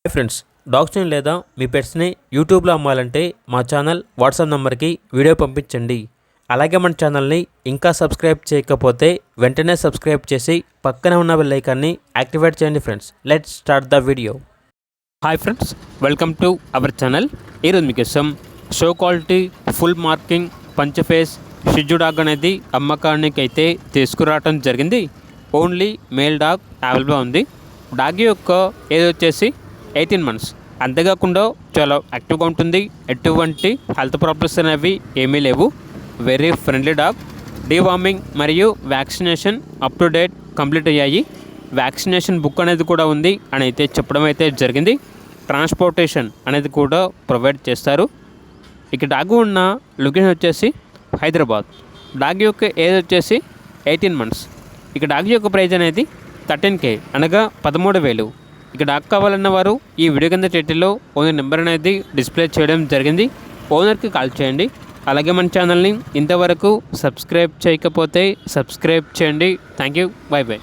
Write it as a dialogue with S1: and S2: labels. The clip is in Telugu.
S1: హాయ్ ఫ్రెండ్స్, డాగ్స్ని లేదా మీ పెట్స్ని యూట్యూబ్లో అమ్మాలంటే మా ఛానల్ వాట్సాప్ నెంబర్కి వీడియో పంపించండి. అలాగే మన ఛానల్ని ఇంకా సబ్స్క్రైబ్ చేయకపోతే వెంటనే సబ్స్క్రైబ్ చేసి పక్కనే ఉన్న బెల్ ఐకాన్ని యాక్టివేట్ చేయండి. Friends, let's start the video. Hi friends, welcome to our channel. ఈరోజు మీకోసం show quality full marking punch face షిజు డాగ్ అనేది అమ్మకానికి అయితే తీసుకురావడం జరిగింది. ఓన్లీ మేల్ డాగ్ అవైలబుల్గా ఉంది. డాగ్ యొక్క ఏజ్ వచ్చేసి 18 months. అంతేకాకుండా చాలా యాక్టివ్గా ఉంటుంది. ఎటువంటి హెల్త్ ప్రాబ్లమ్స్ అనేవి ఏమీ లేవు. Very friendly dog. డీవార్మింగ్ మరియు vaccination up to date complete అయ్యాయి. వ్యాక్సినేషన్ బుక్ అనేది కూడా ఉంది అని అయితే చెప్పడం అయితే జరిగింది. ట్రాన్స్పోర్టేషన్ అనేది కూడా ప్రొవైడ్ చేస్తారు. ఇక డాగ్ ఉన్న లొకేషన్ వచ్చేసి హైదరాబాద్. డాగ్ యొక్క ఏజ్ వచ్చేసి 18 months. ఇక డాగ్ యొక్క ప్రైజ్ అనేది 13K అనగా 13,000. ఇక డాగ్ కావాలన్న వారు ఈ వీడియో కింద టైటిల్లో ఓనర్ నెంబర్ అనేది డిస్ప్లే చేయడం జరిగింది. ఓనర్కి కాల్ చేయండి. అలాగే మన ఛానల్ని ఇంతవరకు సబ్స్క్రైబ్ చేయకపోతే సబ్స్క్రైబ్ చేయండి. Thank you. By by.